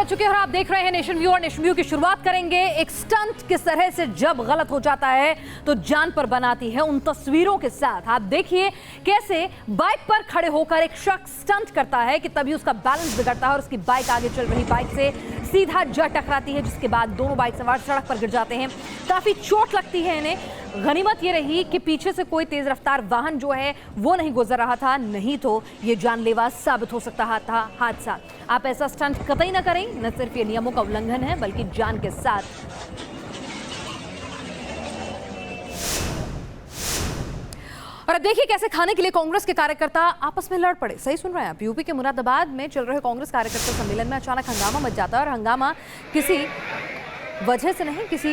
बज चुके हैं और आप देख रहे हैं नेशन व्यू। और नेशन व्यू की शुरुआत करेंगे एक स्टंट किस तरह से जब गलत हो जाता है तो जान पर बनाती है, उन तस्वीरों के साथ। आप देखिए कैसे बाइक पर खड़े होकर एक शख्स स्टंट करता है कि तभी उसका बैलेंस बिगड़ता है और उसकी बाइक आगे चल रही बाइक से सीधा जा टकराती है, जिसके बाद दोनों बाइक सवार सड़क पर गिर जाते हैं। काफी चोट लगती है इन्हें। गनीमत ये रही कि पीछे से कोई तेज रफ्तार वाहन जो है वो नहीं गुजर रहा था, नहीं तो ये जानलेवा साबित हो सकता था हादसा। आप ऐसा स्टंट कतई ना करें, न सिर्फ ये नियमों का उल्लंघन है बल्कि जान के साथ। और अब देखिए कैसे खाने के लिए कांग्रेस के कार्यकर्ता आपस में लड़ पड़े। सही सुन रहे हैं आप, यूपी के मुरादाबाद में चल रहे कांग्रेस कार्यकर्ता सम्मेलन में अचानक हंगामा मच जाता है। और हंगामा किसी वजह से नहीं, किसी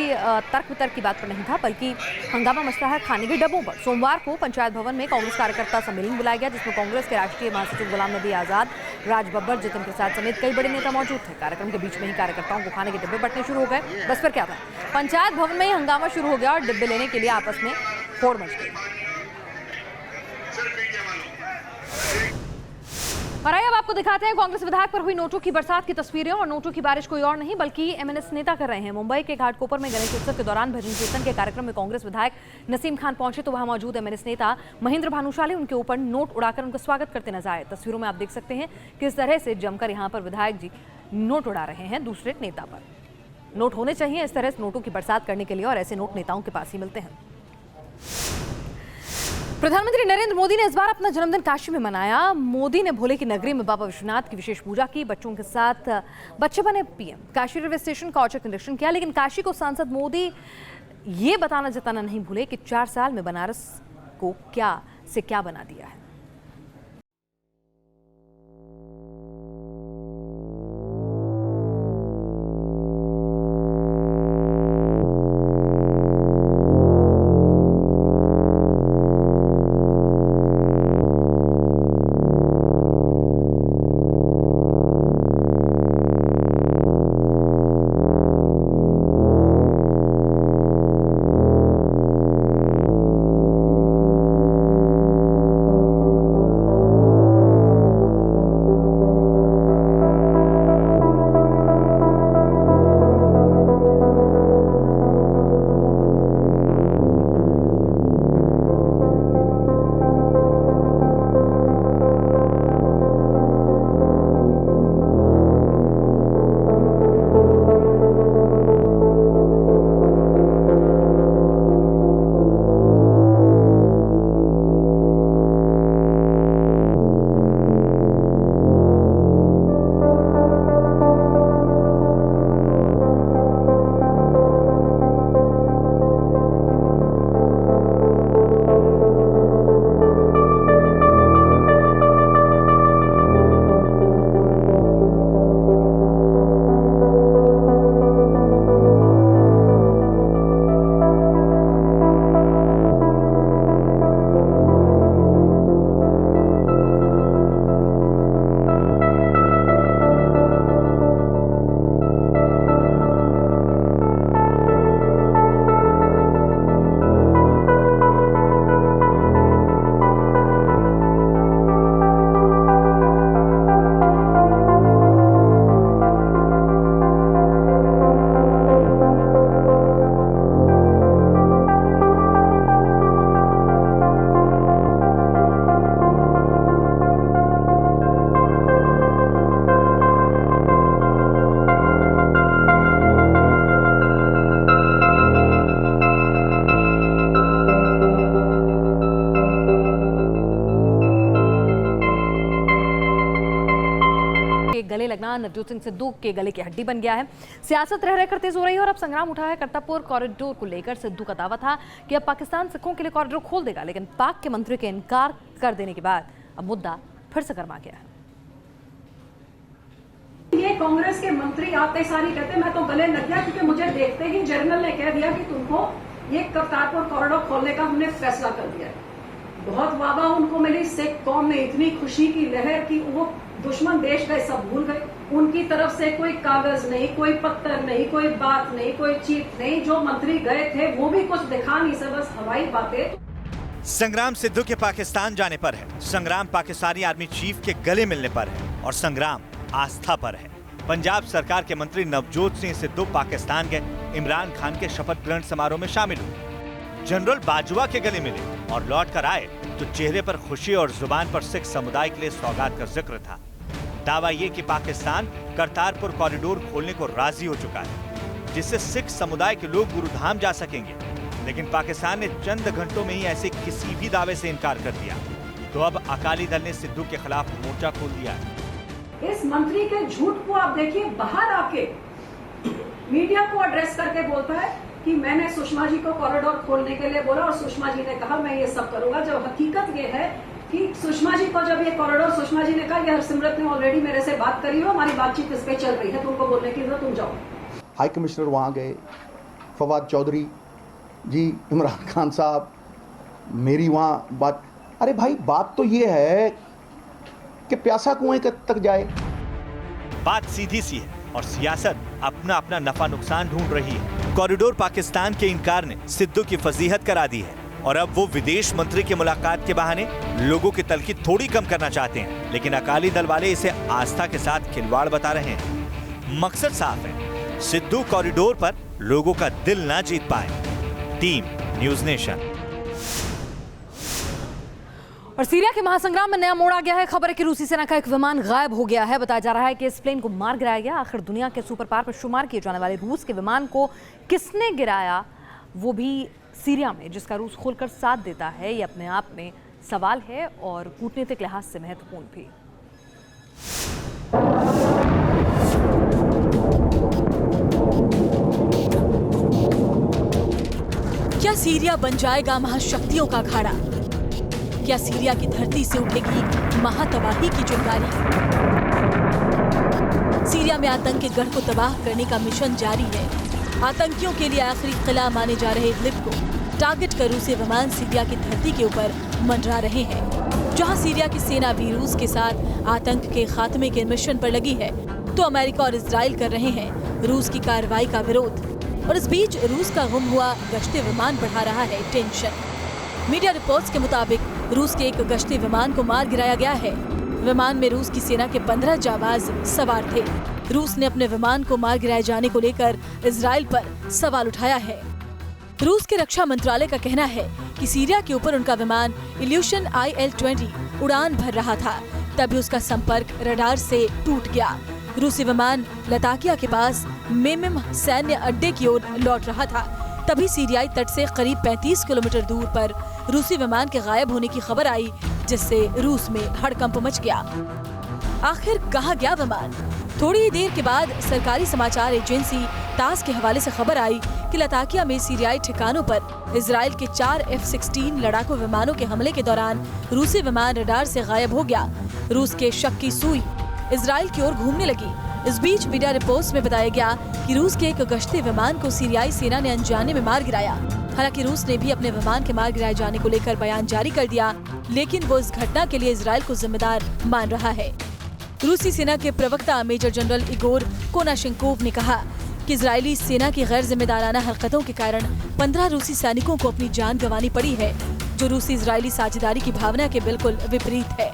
तर्क वितर्क की बात पर नहीं था, बल्कि हंगामा मचता है खाने के डब्बों पर। सोमवार को पंचायत भवन में कांग्रेस कार्यकर्ता सम्मेलन बुलाया गया, जिसमें कांग्रेस के राष्ट्रीय महासचिव गुलाम नबी आजाद, राज बब्बर, जितिन प्रसाद समेत कई बड़े नेता मौजूद थे। कार्यक्रम के बीच में ही कार्यकर्ताओं को खाने के डिब्बे बंटने शुरू हो गए। बस फिर क्या था, पंचायत भवन में ही हंगामा शुरू हो गया और डिब्बे लेने के लिए आपस में होड़ मच गई। और आइए अब आपको दिखाते हैं कांग्रेस विधायक पर हुई नोटों की बरसात की तस्वीरें। और नोटों की बारिश कोई और नहीं बल्कि एमएनएस नेता कर रहे हैं। मुंबई के घाटकोपर में गणेश उत्सव के दौरान भजन कीर्तन के कार्यक्रम में कांग्रेस विधायक नसीम खान पहुंचे तो वहां मौजूद एमएनएस नेता महेंद्र भानुशाली उनके ऊपर नोट उड़ाकर उनका स्वागत करते नजर आए। तस्वीरों में आप देख सकते हैं किस तरह से जमकर यहाँ पर विधायक जी नोट उड़ा रहे हैं दूसरे नेता पर। नोट होने चाहिए इस तरह से नोटों की बरसात करने के लिए, और ऐसे नोट नेताओं के पास ही मिलते हैं। प्रधानमंत्री नरेंद्र मोदी ने इस बार अपना जन्मदिन काशी में मनाया। मोदी ने भोले की नगरी में बाबा विश्वनाथ की विशेष पूजा की, बच्चों के साथ बच्चे बने पीएम। काशी रेलवे स्टेशन का औचक निरीक्षण किया, लेकिन काशी को सांसद मोदी ये बताना जताना नहीं भूले कि 4 साल में बनारस को क्या से क्या बना दिया है। गले लगना नवजोत सिंह सिद्धू के गले की हड्डी बन गया है। सियासत रह रहकर तेज हो रही है और अब संग्राम उठा है करतारपुर कॉरिडोर को लेकर। सिद्धू का दावा था कि अब पाकिस्तान सिखों के लिए कॉरिडोर खोल देगा, लेकिन पाक के मंत्री के इनकार कर देने के बाद अब मुद्दा फिर से गर्मा गया है। ये कांग्रेस के मंत्री आते सारी कहते मैं तो गले लग गया क्योंकि मुझे देखते ही जनरल ने कह दिया कि तुमको ये करतारपुर कॉरिडोर खोलने का हमने फैसला कर दिया। बहुत वाह उनको मिली, सिख कौम में इतनी खुशी की लहर की वो दुश्मन देश गए सब भूल गए। उनकी तरफ से कोई कागज नहीं, कोई पत्थर नहीं, कोई बात नहीं, कोई चीट नहीं। जो मंत्री गए थे वो भी कुछ दिखा नहीं सब, बस हवाई बातें। संग्राम सिद्धू के पाकिस्तान जाने पर है, संग्राम पाकिस्तानी आर्मी चीफ के गले मिलने पर है और संग्राम आस्था पर है। पंजाब सरकार के मंत्री नवजोत सिंह सिद्धू पाकिस्तान गए, इमरान खान के शपथ ग्रहण समारोह में शामिल हुए, जनरल बाजवा के गले मिले और लौट कर आए तो चेहरे पर खुशी और जुबान पर सिख समुदाय के लिए सौगात का जिक्र था। दावा ये कि पाकिस्तान करतारपुर कॉरिडोर खोलने को राजी हो चुका है, जिससे सिख समुदाय के लोग गुरुधाम जा सकेंगे, लेकिन पाकिस्तान ने चंद घंटों में ही ऐसे किसी भी दावे से इनकार कर दिया। तो अब अकाली दल ने सिद्धू के खिलाफ मोर्चा खोल दिया है। इस मंत्री के झूठ को आप देखिए, बाहर आके मीडिया को एड्रेस करके बोलता है कि मैंने सुषमा जी को कॉरिडोर खोलने के लिए बोला और सुषमा जी ने कहा मैं ये सब करूंगा। जब हकीकत ये है कि सुषमा जी को जब ये कॉरिडोर, सुषमा जी ने कहा ये हरसिमरत ने ऑलरेडी मेरे से बात करी हो, हमारी बातचीत इस पे चल रही है, तुमको बोलने की जरूरत, तुम जाओ। हाई कमिश्नर वहाँ गए, फवाद चौधरी जी, इमरान खान साहब, मेरी वहाँ बात। अरे भाई, बात तो ये है कि प्यासा कुएं तक जाए। बात सीधी सी है और सियासत अपना अपना नफा नुकसान ढूंढ रही है। कॉरिडोर पाकिस्तान के इनकार ने सिद्धू की फजीहत करा दी है और अब वो विदेश मंत्री की मुलाकात के बहाने लोगों की तलखी थोड़ी कम करना चाहते हैं, लेकिन अकाली दल वाले इसे आस्था के साथ खिलवाड़ बता रहे हैं। मकसद साफ है, सिद्धू कॉरिडोर पर लोगों का दिल ना जीत पाए। Team news nation. और सीरिया के महासंग्राम में नया मोड़ आ गया है। खबर है कि रूसी सेना का एक विमान गायब हो गया है। बताया जा रहा है कि इस प्लेन को मार गिराया गया। आखिर दुनिया के सुपर पावर में शुमार किए जाने वाले रूस के विमान को किसने गिराया, वो भी सीरिया में, जिसका रूस खोलकर साथ देता है, ये अपने आप में सवाल है और कूटनीतिक लिहाज से महत्वपूर्ण भी। क्या सीरिया बन जाएगा महाशक्तियों का अखाड़ा? क्या सीरिया की धरती से उठेगी महातबाही की चिंगारी? सीरिया में आतंक के गढ़ को तबाह करने का मिशन जारी है। आतंकियों के लिए आखिरी किला माने जा रहे इदलिब को टारगेट कर रूसी विमान सीरिया की धरती के ऊपर मंडरा रहे हैं। जहां सीरिया की सेना भी रूस के साथ आतंक के खात्मे के मिशन पर लगी है, तो अमेरिका और इजराइल कर रहे हैं रूस की कार्रवाई का विरोध। और इस बीच रूस का गुम हुआ गश्ती विमान बढ़ा रहा है टेंशन। मीडिया रिपोर्ट्स के मुताबिक रूस के एक गश्ती विमान को मार गिराया गया है। विमान में रूस की सेना के 15 जाबाज सवार थे। रूस ने अपने विमान को मार गिराए जाने को लेकर इजराइल पर सवाल उठाया है। रूस के रक्षा मंत्रालय का कहना है कि सीरिया के ऊपर उनका विमान इल्यूशन IL-20 उड़ान भर रहा था, तभी उसका संपर्क रडार से टूट गया। रूसी विमान लताकिया के पास मेमिम सैन्य अड्डे की ओर लौट रहा था, तभी सीरियाई तट से करीब 35 किलोमीटर दूर पर रूसी विमान के गायब होने की खबर आई, जिससे रूस में हड़कंप मच गया। आखिर कहाँ गया विमान? थोड़ी ही देर के बाद सरकारी समाचार एजेंसी तास के हवाले से खबर आई कि लताकिया में सीरियाई ठिकानों पर इजराइल के 4 F-16 लड़ाकू विमानों के हमले के दौरान रूसी विमान रडार से गायब हो गया। रूस के शक की सुई इजराइल की ओर घूमने लगी। इस बीच मीडिया रिपोर्ट्स में बताया गया कि रूस के एक गश्ती विमान को सीरियाई सेना ने अनजाने में मार गिराया। हालांकि रूस ने भी अपने विमान के मार गिराए जाने को लेकर बयान जारी कर दिया, लेकिन वो इस घटना के लिए इजराइल को जिम्मेदार मान रहा है। रूसी सेना के प्रवक्ता मेजर जनरल इगोर कोनाशेंकोव ने कहा कि इजरायली सेना की गैर जिम्मेदाराना हरकतों के कारण 15 रूसी सैनिकों को अपनी जान गंवानी पड़ी है, जो रूसी इजरायली साझेदारी की भावना के बिल्कुल विपरीत है।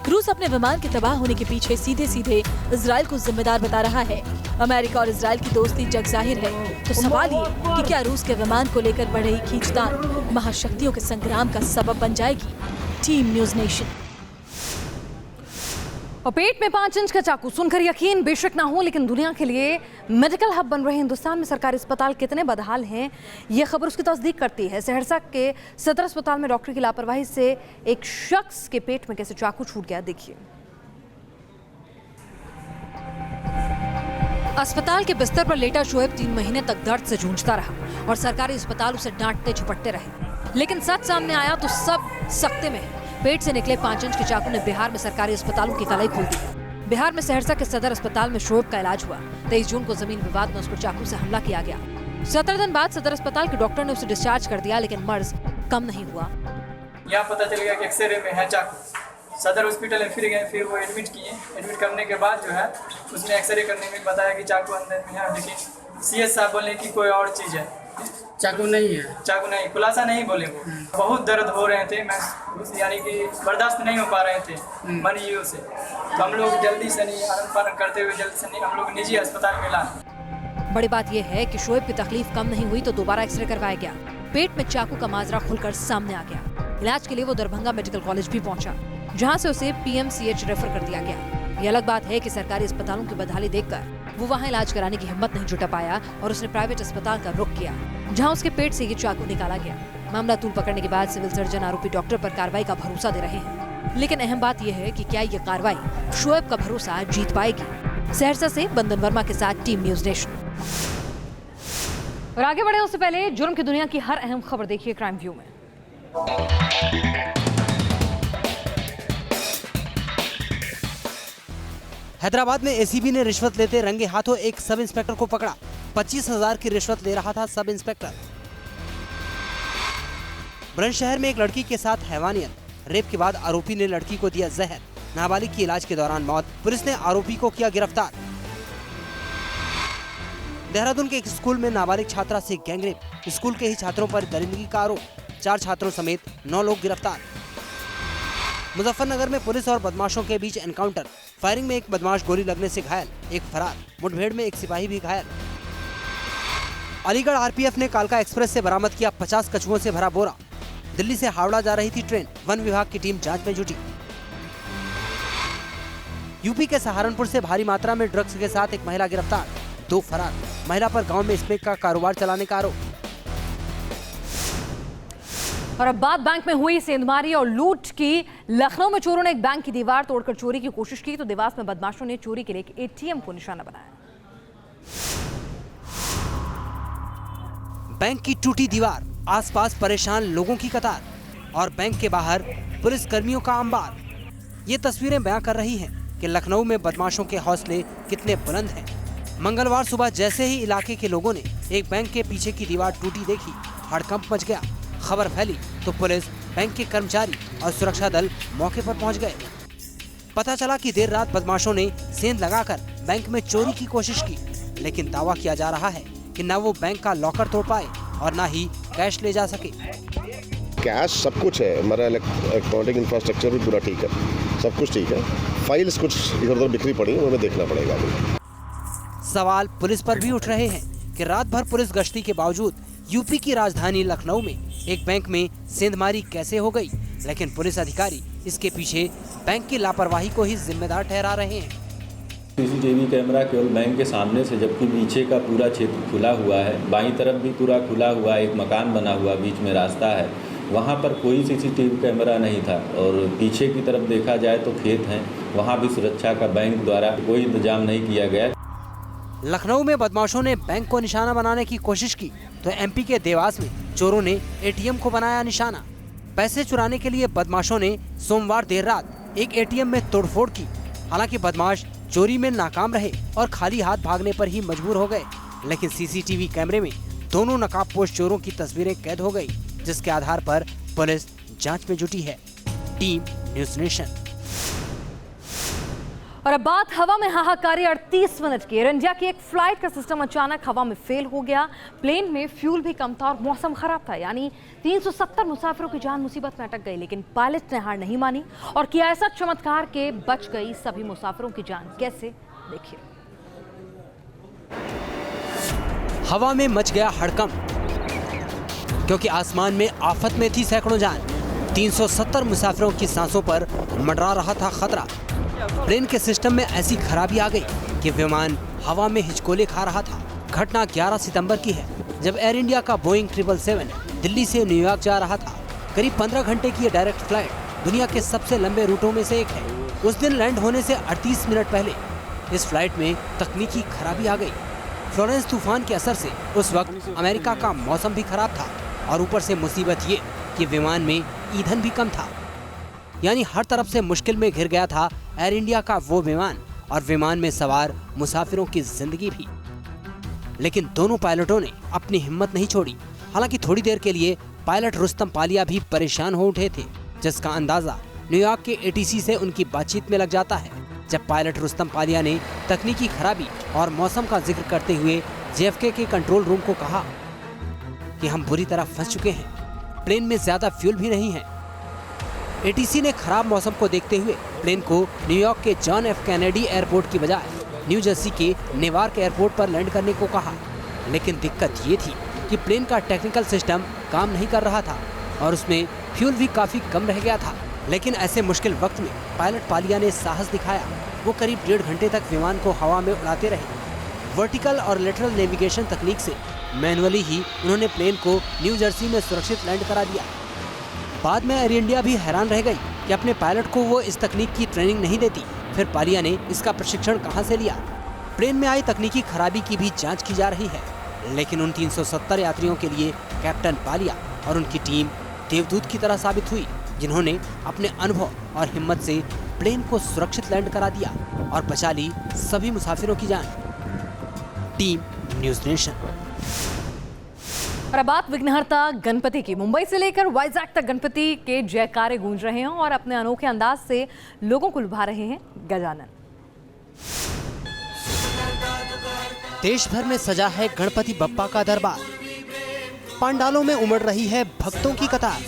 रूस अपने विमान के तबाह होने के पीछे सीधे सीधे इजराइल को जिम्मेदार बता रहा है। अमेरिका और इजराइल की दोस्ती जग जाहिर है, तो सवाल ये कि क्या रूस के विमान को लेकर बढ़ रही खींचतान महाशक्तियों के संग्राम का सबब बन जाएगी? Team news nation. और पेट में 5 इंच का चाकू सुनकर यकीन बेशक ना हो, लेकिन दुनिया के लिए मेडिकल हब बन रहे हिंदुस्तान में सरकारी अस्पताल कितने बदहाल हैं, ये खबर उसकी तस्दीक करती है। सहरसा के सदर अस्पताल में डॉक्टर की लापरवाही से एक शख्स के पेट में कैसे चाकू छूट गया, देखिए। अस्पताल के बिस्तर पर लेटा शोएब 3 महीने तक दर्द से जूझता रहा और सरकारी अस्पताल उसे डांटते झपटते रहे, लेकिन सच सामने आया तो सब सख्ते में है। पेट से निकले 5 इंच के चाकू ने बिहार में सरकारी अस्पतालों की कलाई खोल दी। बिहार में सहरसा के सदर अस्पताल में शोएब का इलाज हुआ। 23 जून को जमीन विवाद में उस पर चाकू से हमला किया गया। 17 दिन बाद सदर अस्पताल के डॉक्टर ने उसे डिस्चार्ज कर दिया, लेकिन मर्ज कम नहीं हुआ। यहाँ पता चल गया कि एक्सरे में है चाकू। सदर हॉस्पिटल में फिर गए, फिर वो एडमिट किए। एडमिट करने के बाद जो है उसने एक्सरे करने में बताया कि चाकू अंदर में है, लेकिन CS साहब बोले कि कोई और चीज़ है। चाकू नहीं है। चाकू नहीं, खुलासा नहीं बोले वो। बहुत दर्द हो रहे थे, मैं यानी कि बर्दाश्त नहीं हो पा रहे थे मरीजों से। तो हम लोग जल्दी से नहीं आनंद पालन करते हुए जल्दी से नहीं हम लोग निजी अस्पताल में लाए। बड़ी बात यह है कि शोएब की तकलीफ कम नहीं हुई तो दोबारा एक्सरे करवाया गया। पेट में चाकू का माजरा खुलकर सामने आ गया। इलाज के लिए वो दरभंगा मेडिकल कॉलेज भी पहुंचा, जहां से उसे PMCH रेफर कर दिया गया। ये अलग बात है कि सरकारी अस्पतालों की बदहाली देखकर वो वहां इलाज कराने की हिम्मत नहीं जुटा पाया और उसने प्राइवेट अस्पताल का रुख किया, जहां उसके पेट से ये चाकू निकाला गया। मामला तूल पकड़ने के बाद सिविल सर्जन आरोपी डॉक्टर पर कार्रवाई का भरोसा दे रहे हैं, लेकिन अहम बात यह है कि क्या ये कार्रवाई शोएब का भरोसा जीत पाएगी। सहरसा से बंदन वर्मा के साथ टीम न्यूज नेशन। और आगे बढ़े उससे पहले जुर्म की दुनिया की हर अहम खबर देखिए क्राइम व्यू में। हैदराबाद में एसीबी ने रिश्वत लेते रंगे हाथों एक सब इंस्पेक्टर को पकड़ा। 25,000 की रिश्वत ले रहा था सब इंस्पेक्टर। बुलंदशहर में एक लड़की के साथ हैवानियत, रेप के बाद आरोपी ने लड़की को दिया जहर, नाबालिग की इलाज के दौरान मौत, पुलिस ने आरोपी को किया गिरफ्तार। देहरादून के एक स्कूल में नाबालिग छात्रा से गैंगरेप, स्कूल के ही छात्रों पर दरिंदगी का आरोप, 4 छात्रों समेत 9 लोग गिरफ्तार। मुजफ्फरनगर में पुलिस और बदमाशों के बीच एनकाउंटर, फायरिंग में एक बदमाश गोली लगने से घायल, एक फरार, मुठभेड़ में एक सिपाही भी घायल। अलीगढ़ आरपीएफ ने कालका एक्सप्रेस से बरामद किया 50 कछुओं से भरा बोरा। दिल्ली से हावड़ा जा रही थी ट्रेन, वन विभाग की टीम जांच में जुटी। यूपी के सहारनपुर से भारी मात्रा में ड्रग्स के साथ एक महिला गिरफ्तार, 2 फरार, महिला पर गांव में स्मैक का कारोबार चलाने का आरोप। और अब बात बैंक में हुई सेंधमारी और लूट की। लखनऊ में चोरों ने एक बैंक की दीवार तोड़कर चोरी की कोशिश की तो देवास में बदमाशों ने चोरी के लिए एक ATM को निशाना बनाया। बैंक की टूटी दीवार, आसपास परेशान लोगों की कतार और बैंक के बाहर पुलिस कर्मियों का अंबार। ये तस्वीरें बयां कर रही हैं कि लखनऊ में बदमाशों के हौसले कितने बुलंद हैं। मंगलवार सुबह जैसे ही इलाके के लोगों ने एक बैंक के पीछे की दीवार टूटी देखी, हड़कंप मच गया। खबर फैली तो पुलिस, बैंक के कर्मचारी और सुरक्षा दल मौके पर पहुंच गए। पता चला कि देर रात बदमाशों ने सेंध लगाकर बैंक में चोरी की कोशिश की, लेकिन दावा किया जा रहा है कि न वो बैंक का लॉकर तोड़ पाए और न ही कैश ले जा सके। कैश सब कुछ है, हमारा इलेक्ट्रॉनिक इंफ्रास्ट्रक्चर भी पूरा ठीक है, सब कुछ ठीक है। फाइल्स कुछ इधर उधर बिखरी पड़ी है, उन्हें देखना पड़ेगा। सवाल पुलिस पर भी उठ रहे हैं कि रात भर पुलिस गश्ती के बावजूद यूपी की राजधानी लखनऊ में एक बैंक में सेंधमारी कैसे हो गई, लेकिन पुलिस अधिकारी इसके पीछे बैंक की लापरवाही को ही जिम्मेदार ठहरा रहे हैं। सीसीटीवी कैमरा केवल बैंक के सामने से, जबकि नीचे का पूरा क्षेत्र खुला हुआ है, बाईं तरफ भी पूरा खुला हुआ, एक मकान बना हुआ, बीच में रास्ता है, वहाँ पर कोई सीसीटीवी कैमरा नहीं था। और पीछे की तरफ देखा जाए तो खेत हैं, वहाँ भी सुरक्षा का बैंक द्वारा कोई इंतजाम नहीं किया गया। लखनऊ में बदमाशों ने बैंक को निशाना बनाने की कोशिश की तो MP के देवास में चोरों ने ATM को बनाया निशाना। पैसे चुराने के लिए बदमाशों ने सोमवार देर रात एक ATM में तोड़फोड़ की। हालांकि बदमाश चोरी में नाकाम रहे और खाली हाथ भागने पर ही मजबूर हो गए, लेकिन CCTV कैमरे में दोनों नकाबपोश चोरों की तस्वीरें कैद हो गई, जिसके आधार पर पुलिस जांच में जुटी है। Team news nation. और अब बात हवा में हाहाकारी 38 मिनट की। एयर इंडिया की एक फ्लाइट का सिस्टम अचानक हवा में फेल हो गया। प्लेन में फ्यूल भी कम था और मौसम खराब था, यानी 370 मुसाफिरों की जान मुसीबत में अटक गई। लेकिन पायलट ने हार नहीं मानी और किया ऐसा चमत्कार के बच गई सभी मुसाफिरों की जान। कैसे, देखिए। हवा में मच गया हड़कंप, क्योंकि आसमान में आफत में थी सैकड़ों जान। 370 मुसाफिरों की सांसों पर मंडरा रहा था खतरा। प्लेन के सिस्टम में ऐसी खराबी आ गई कि विमान हवा में हिचकोले खा रहा था। घटना 11 सितंबर की है, जब एयर इंडिया का बोइंग 777 दिल्ली से न्यूयॉर्क जा रहा था। करीब 15 घंटे की ये डायरेक्ट फ्लाइट दुनिया के सबसे लंबे रूटों में से एक है। उस दिन लैंड होने से 38 मिनट पहले इस फ्लाइट में तकनीकी खराबी आ गई। फ्लोरेंस तूफान के असर से उस वक्त अमेरिका का मौसम भी खराब था और ऊपर से मुसीबत ये कि विमान में ईंधन भी कम था, यानी हर तरफ से मुश्किल में घिर गया था एयर इंडिया का वो विमान और विमान में सवार मुसाफिरों की जिंदगी भी। लेकिन दोनों पायलटों ने अपनी हिम्मत नहीं छोड़ी। हालांकि थोड़ी देर के लिए पायलट रुस्तम पालिया भी परेशान हो उठे थे, जिसका अंदाजा न्यूयॉर्क के ATC से उनकी बातचीत में लग जाता है, जब पायलट रुस्तम पालिया ने तकनीकी खराबी और मौसम का जिक्र करते हुए JFK के कंट्रोल रूम को कहा, कि हम बुरी तरह फंस चुके हैं। प्लेन में ज्यादा फ्यूल भी नहीं है। एटीसी ने खराब मौसम को देखते हुए प्लेन को न्यूयॉर्क के जॉन एफ कैनेडी एयरपोर्ट की बजाय न्यू जर्सी के नेवार्क एयरपोर्ट पर लैंड करने को कहा, लेकिन दिक्कत ये थी कि प्लेन का टेक्निकल सिस्टम काम नहीं कर रहा था और उसमें फ्यूल भी काफी कम रह गया था। लेकिन ऐसे मुश्किल वक्त में पायलट पालिया ने साहस दिखाया। वो करीब 1.5 घंटे तक विमान को हवा में उड़ाते रहे। वर्टिकल और लेटरल नेविगेशन तकनीक से मैनुअली ही उन्होंने प्लेन को न्यू जर्सी में सुरक्षित लैंड करा दिया। बाद में एयर इंडिया भी हैरान रह गई कि अपने पायलट को वो इस तकनीक की ट्रेनिंग नहीं देती। फिर पालिया ने इसका प्रशिक्षण कहां से लिया? प्लेन में आई तकनीकी खराबी की भी जांच की जा रही है, लेकिन उन 370 यात्रियों के लिए कैप्टन पालिया और उनकी टीम देवदूत की तरह साबित हुई, जिन्होंने अपने अनुभव और हिम्मत से प्लेन को सुरक्षित लैंड करा दिया और बचा ली सभी मुसाफिरों की जान। Team news nation. और अब बात विघ्नहर्ता गणपति की। मुंबई से लेकर वाइजैक तक गणपति के जयकारे गूंज रहे हैं और अपने अनोखे अंदाज से लोगों को लुभा रहे हैं गजानन। देश भर में सजा है गणपति बप्पा का दरबार। पंडालों में उमड़ रही है भक्तों की कतार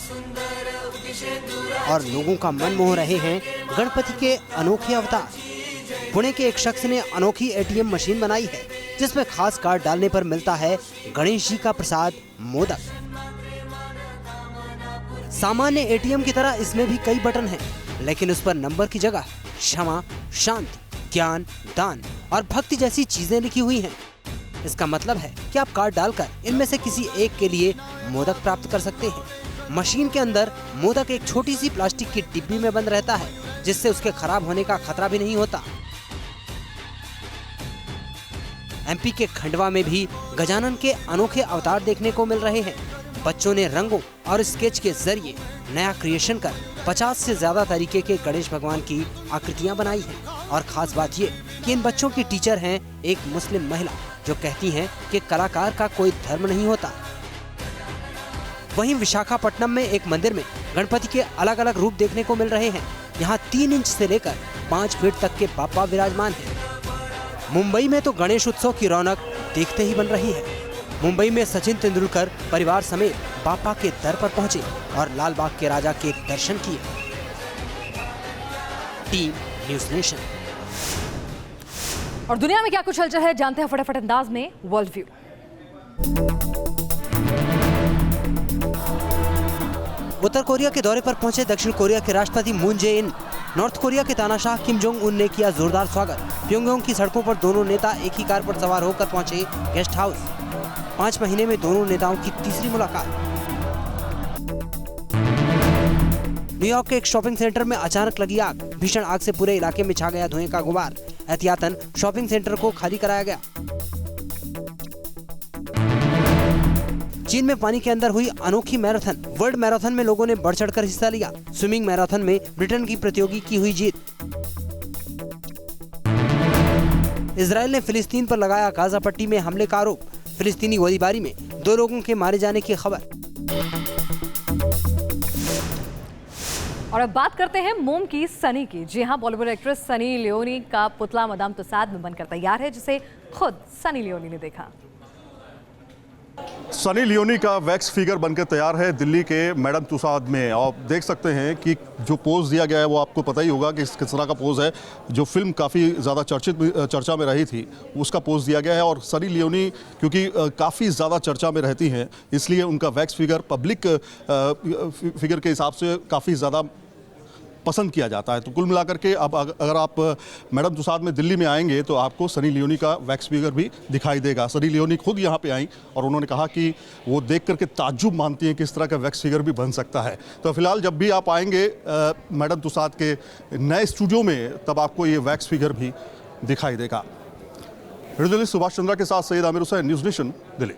और लोगों का मन मोह रहे हैं गणपति के अनोखे अवतार। पुणे के एक शख्स ने अनोखी एटीएम मशीन बनाई है, जिसमें खास कार्ड डालने पर मिलता है गणेश जी का प्रसाद मोदक। सामान्य एटीएम की तरह इसमें भी कई बटन हैं, लेकिन उस पर नंबर की जगह क्षमा, शांति, ज्ञान, दान और भक्ति जैसी चीजें लिखी हुई हैं। इसका मतलब है कि आप कार्ड डालकर इनमें से किसी एक के लिए मोदक प्राप्त कर सकते हैं। मशीन के अंदर मोदक एक छोटी सी प्लास्टिक की डिब्बी में बंद रहता है, जिससे उसके खराब होने का खतरा भी नहीं होता। एमपी के खंडवा में भी गजानन के अनोखे अवतार देखने को मिल रहे हैं। बच्चों ने रंगों और स्केच के जरिए नया क्रिएशन कर 50 से ज्यादा तरीके के गणेश भगवान की आकृतियां बनाई हैं। और खास बात ये कि इन बच्चों की टीचर हैं एक मुस्लिम महिला, जो कहती हैं कि कलाकार का कोई धर्म नहीं होता। वहीं विशाखापट्टनम में एक मंदिर में गणपति के अलग अलग रूप देखने को मिल रहे हैं। यहाँ 3 इंच से लेकर 5 फीट तक के बाप्पा विराजमान हैं। मुंबई में तो गणेश उत्सव की रौनक देखते ही बन रही है। मुंबई में सचिन तेंदुलकर परिवार समेत बाप्पा के दर पर पहुंचे और लाल बाग के राजा के दर्शन किए। Team news nation. और दुनिया में क्या कुछ हलचल है, जानते हैं फटाफट अंदाज में वर्ल्ड व्यू। उत्तर कोरिया के दौरे पर पहुंचे दक्षिण कोरिया के राष्ट्रपति मून जे इन। नॉर्थ कोरिया के तानाशाह किम जोंग उन ने किया जोरदार स्वागत। प्योंगयांग की सड़कों पर दोनों नेता एक ही कार पर सवार होकर पहुंचे गेस्ट हाउस। 5 महीने में दोनों नेताओं की तीसरी मुलाकात। न्यूयॉर्क के एक शॉपिंग सेंटर में अचानक लगी आग। भीषण आग से पूरे इलाके में छा गया धुएं का गुबार। एहतियातन शॉपिंग सेंटर को खाली कराया गया। चीन में पानी के अंदर हुई अनोखी मैराथन। वर्ल्ड मैराथन में लोगों ने बढ़ चढ़कर हिस्सा लिया। स्विमिंग मैराथन में ब्रिटेन की प्रतियोगी की हुई जीत। इजराइल ने फिलिस्तीन पर लगाया गाजा पट्टी में हमले का आरोप। फिलिस्तीनी गोलीबारी में 2 लोगों के मारे जाने की खबर। और अब बात करते हैं मोम की सनी की। जी हाँ, बॉलीवुड एक्ट्रेस सनी लियोनी का पुतला मदाम तुसाद में बनकर तैयार है, जिसे खुद सनी लियोनी ने देखा। सनी लियोनी का वैक्स फिगर बनकर तैयार है दिल्ली के मैडम तुसाद में। आप देख सकते हैं कि जो पोज दिया गया है वो आपको पता ही होगा कि किस तरह का पोज है। जो फिल्म काफ़ी ज़्यादा चर्चा में रही थी उसका पोज दिया गया है। और सनी लियोनी क्योंकि काफ़ी ज़्यादा चर्चा में रहती हैं, इसलिए उनका वैक्स फिगर पब्लिक फिगर के हिसाब से काफ़ी ज़्यादा पसंद किया जाता है। तो कुल मिलाकर के अब अगर आप मैडम तुसाद में दिल्ली में आएंगे तो आपको सनी लियोनी का वैक्स फिगर भी दिखाई देगा। सनी लियोनी खुद यहाँ पे आई और उन्होंने कहा कि वो देख करके ताज्जुब मानती हैं कि इस तरह का वैक्स फिगर भी बन सकता है। तो फिलहाल जब भी आप आएंगे मैडम तुसाद के नए स्टूडियो में, तब आपको ये वैक्स फिगर भी दिखाई देगा। वीडियो जर्नलिस्ट सुभाष चंद्रा के साथ सैयद आमिर हुसैन, न्यूज़ नेशन, दिल्ली।